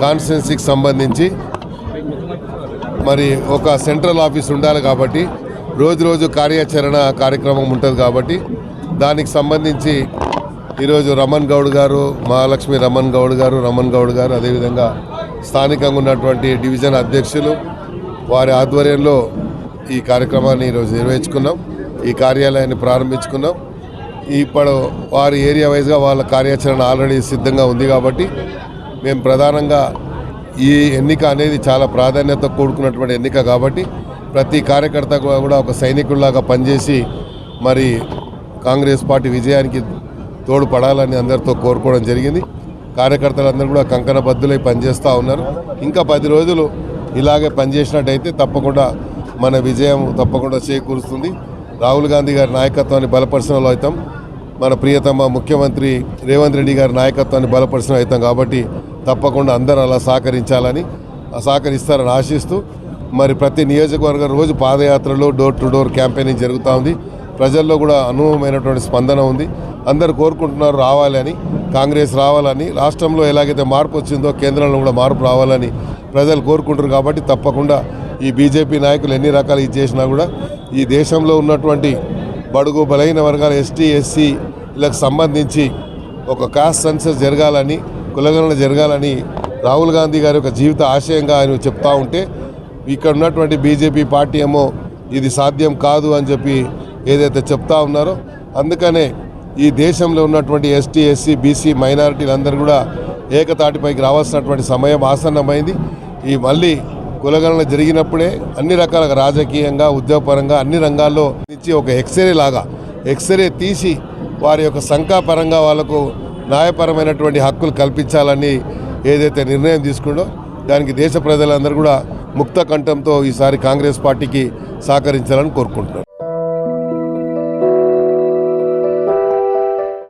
కాన్స్టిట్యున్సీకి సంబంధించి మరి ఒక సెంట్రల్ ఆఫీస్ ఉండాలి కాబట్టి రోజు కార్యాచరణ కార్యక్రమం ఉంటుంది కాబట్టి దానికి సంబంధించి ఈరోజు రమణ్ గౌడ్ గారు, మహాలక్ష్మి రమణ్ గౌడ్ గారు అదేవిధంగా స్థానికంగా ఉన్నటువంటి డివిజన్ అధ్యక్షులు వారి ఆధ్వర్యంలో ఈ కార్యక్రమాన్ని ఈరోజు నిర్వహించుకున్నాం. ఈ కార్యాలయాన్ని ప్రారంభించుకున్నాం. ఇప్పుడు వారి ఏరియా వైజ్గా వాళ్ళ కార్యాచరణ ఆల్రెడీ సిద్ధంగా ఉంది కాబట్టి మేము ప్రధానంగా ఈ ఎన్నిక అనేది చాలా ప్రాధాన్యత కూడుకున్నటువంటి ఎన్నిక కాబట్టి ప్రతి కార్యకర్త కూడా ఒక సైనికుల్లాగా పనిచేసి మరి కాంగ్రెస్ పార్టీ విజయానికి తోడ్పడాలని అందరితో కోరుకోవడం జరిగింది. కార్యకర్తలందరూ కూడా కంకణబద్దులై పనిచేస్తూ ఉన్నారు. ఇంకా 10 రోజులు ఇలాగే పనిచేసినట్టయితే తప్పకుండా మన విజయం తప్పకుండా చేకూరుస్తుంది. రాహుల్ గాంధీ గారి నాయకత్వాన్ని బలపరిచిన అవుతాం, మన ప్రియతమ ముఖ్యమంత్రి రేవంత్ రెడ్డి గారి నాయకత్వాన్ని బలపరిచిన అవుతాం కాబట్టి తప్పకుండా అందరూ అలా సహకరిస్తారని ఆశిస్తూ మరి ప్రతి నియోజకవర్గం రోజు పాదయాత్రలు డోర్ టు డోర్ క్యాంపెయినింగ్ జరుగుతూ ఉంది. ప్రజల్లో కూడా అనుభవమైనటువంటి స్పందన ఉంది. అందరు కోరుకుంటున్నారు రావాలని, కాంగ్రెస్ రావాలని, రాష్ట్రంలో ఎలాగైతే మార్పు వచ్చిందో కేంద్రంలో కూడా మార్పు రావాలని ప్రజలు కోరుకుంటారు కాబట్టి తప్పకుండా ఈ బీజేపీ నాయకులు ఎన్ని రకాలు ఇది చేసినా కూడా ఈ దేశంలో ఉన్నటువంటి బడుగు బలైన వర్గాల ఎస్టీ ఎస్సీలకు సంబంధించి ఒక కాస్ట్ సెన్సస్ జరగాలని, కులగణన జరగాలని రాహుల్ గాంధీ గారి యొక్క జీవిత ఆశయంగా ఆయన చెప్తా ఉంటే ఇక్కడ ఉన్నటువంటి బీజేపీ పార్టీ ఏమో ఇది సాధ్యం కాదు అని చెప్పి ఏదైతే చెప్తా ఉన్నారో అందుకనే ఈ దేశంలో ఉన్నటువంటి ఎస్టీ ఎస్సీ బీసీ మైనారిటీలందరూ కూడా ఏకతాటిపైకి రావాల్సినటువంటి సమయం ఆసన్నమైంది. ఈ మళ్ళీ కులగణన జరిగినప్పుడే అన్ని రకాలుగా రాజకీయంగా ఉద్యోగపరంగా అన్ని రంగాల్లో నుంచి ఒక ఎక్స్రే తీసి వారి యొక్క సంఖ్యాపరంగా వాళ్ళకు న్యాయపరమైనటువంటి హక్కులు కల్పించాలని ఏదైతే నిర్ణయం తీసుకుందో దానికి దేశ ప్రజలందరూ కూడా ముక్త కంఠంతో ఈసారి కాంగ్రెస్ పార్టీకి సహకరించాలని కోరుకుంటున్నారు.